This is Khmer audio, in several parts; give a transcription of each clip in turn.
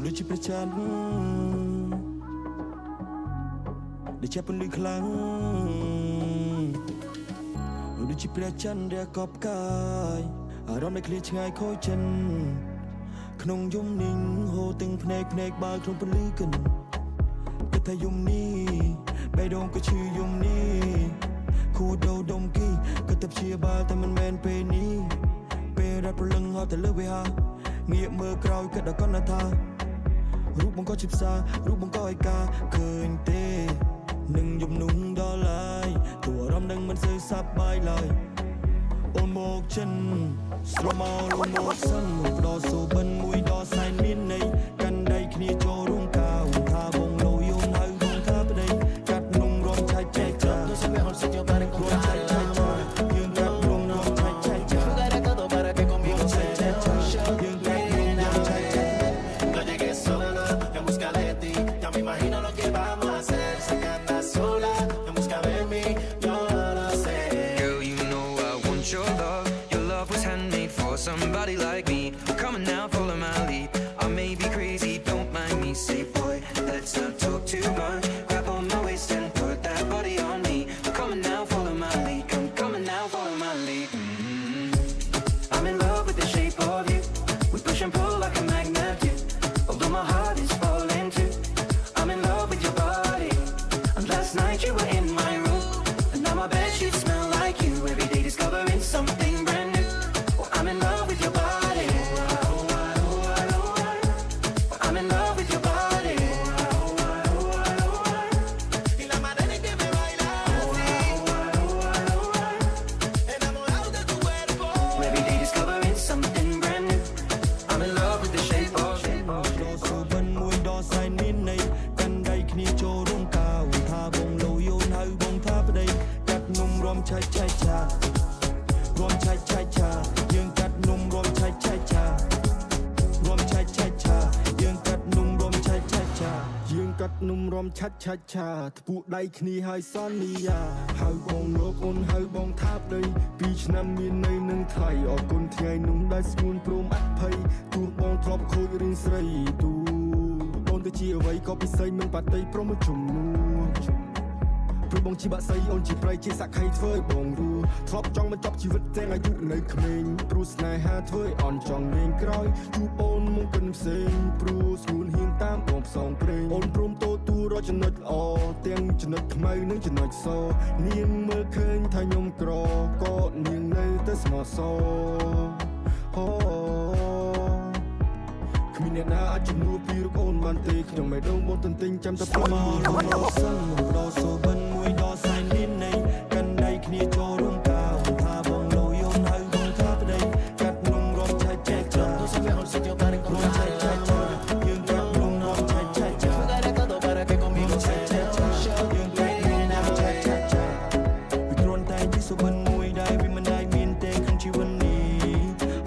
ដូចជាព្រះច័ន្ទដែលចាប់ពន្លឺខ្លាំងដូចជាព្រះច័ន្ទដែលកប់កាយអារម្មណ៍ដែលឃ្លាឆ្ងាយខូចចិនក្នុងយំនិងហូរទាំងភ្នែកបើក្នុងពន្លឺកិនគិតថាយំនេះបេះដូងក៏ឈឺយំនេះគូដោដុំគីគិតតែព្យាបាលតែមិនមែនពេលនេះពេលរត់ប្រលឹងហត់ទៅលើវាហាងាកមើលក្រោយគិតដល់កណ្ដាថារូបបង្កជាផ្សាររូបបង្កឲ្យការឃើញទេនឹងយំនុំដល់ឡើយទោះអារម្មណ៍នឹងមិនសូវសប្បាយឡើយអូនមកចិនស្រមោលមកសិនមកដល់សូបិនមួយដល់សែនមានន័យកាន់ដៃគ្នាចូលរួមកាវថាបងលោយូនហៅបងថាប្តីកាត់នំរំឆៃចែកចារំឆៃចែកចាយើងកាត់នំរំឆៃចែកចា Somebody like me, come on now, follow my lead. I may be crazy, don't mind me. Say, boy, let's not talk too much. Grab on my waist and put that body on me. Come on now, follow my lead. Come on now, follow my lead. I'm in love with the shape of you. We push and pull like a magnet do. Although my heart is falling too. I'm in love with your body. And last night you were in my room, and now my bed sheets smell like you. Every day discovering something brand new. I'm in love with your body. I'm in love with your body. Y la manera en que me bailas enamorado de tu cuerpo. Every day discovering something brand new. I'm in love with the shape of. ដល់សូបិនមួយដល់សែនមានន័យកាន់ដៃគ្នាចូលរួមកាវថាបងលោយូនហៅបងថាប្តីកាត់នំរំឆៃចែកចារំឆៃចែកចាយើងកាត់នំរំឆៃចែកចារំឆៃចែកចាយើងកាត់នំរំឆៃចែកចាយើងកាត់នំរំឆៃចែកចាថ្ពូដៃគ្នាហើយសន្យាហៅបងលោកអូនហៅបងថាប្តី2ឆ្នាំមានន័យនឹងថ្លៃអរគុណថ្ងៃនោះដែលស្ងួនព្រមអភ័យទោះបងធ្លាប់ខូចរឿងស្រីទូអូនទៅជាអ្វីក៏ពិសេសមិនបាត់តីព្រមជំនួព្រោះបងជាបាក់សៃអូនជាប្រៃជាសក្ខីធ្វើឲ្យបងរស់ធ្លាប់ចង់បញ្ចប់ជីវិតទាំងអាយុនៅក្មេងព្រោះស្នេហាធ្វើឲ្យអន់ចង់លេងក្រោយជួបអូនមកគិនផ្សេងព្រោះស្ងួនហ៊ានតាមបងផ្សងព្រេងអូនព្រមតទូរចំណុចល្អទាំងចំណុចខ្មៅនិងចំណុចសនាងមើលឃើញថាខ្ញុំក្រក៏នាងនៅតែស្មោះសរអូគ្មានអ្នកណាអាចជំនួសពីរូបអូនបានទេខ្ញុំមិនដឹងបងទន្ទិញចាំតែព្រមមកដល់សិនមកដល់សូបិនមួយដល់សែនមានន័យកាន់ដៃគ្នាចូលរួមកាវថាបងលោយូនហៅបងថាប្តីកាត់នំរំឆៃចែកចារំឆៃចែកចាយើងកាត់នំរំឆៃចែកចារំឆៃចែកចាយើងកាត់នំរំឆៃចែកចាវាគ្រាន់តែជាសូបិនមួយដែលវាមិនដែលមានទេក្នុងជីវិតនេះ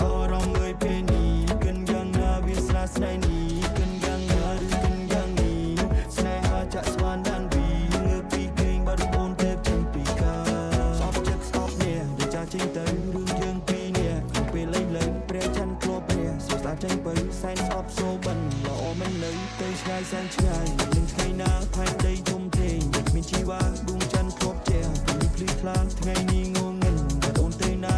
អារម្មណ៍មួយពេលនេះកិនយ៉ាងណាវាស្រាស្ដីនេះកិនយ៉ាងណាឬកិនយ៉ាងនេះស្នេហាចាក់ស្វានដានពីងើបពីគេងបាត់អូនទេចេញពីកាស្អប់ចិត្តស្អប់នេះដូចចាចេញទៅរឿងយើងពីរនាក់ក្នុងពេលលេងលើព្រះច័ន្ទគ្របព្រះស្រស់ស្អាតចេញទៅសែនស្អប់សូបិនល្អមិននៅទៅឆ្ងាយសែនឆ្ងាយនឹងថ្ងៃណាផែនដីធំធេងគ្មានជីវ៉ាដួងច័ន្ទគ្របជែពីភ្លឺខ្លាំងថ្ងៃនេះងងឹងបាត់អូនទេណា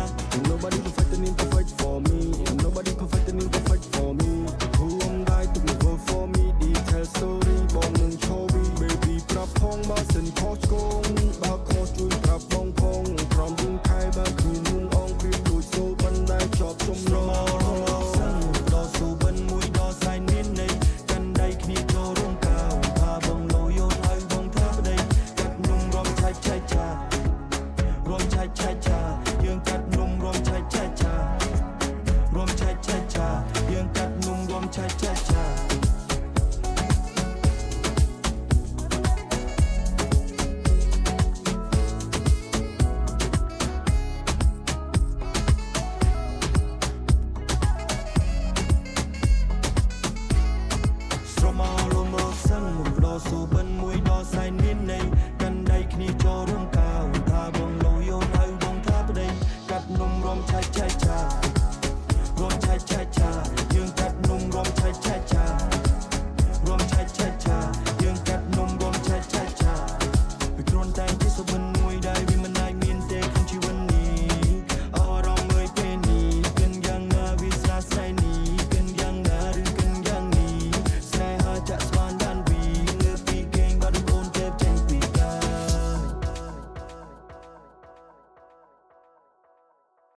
Nobody perfect and imperfect for me Nobody perfect and imperfect for me Who am I to never for me Detail story បងនឹង show me baby ប្រាប់ផងបើសិនខុសឆ្គងបើខុសជួយប្រាប់បង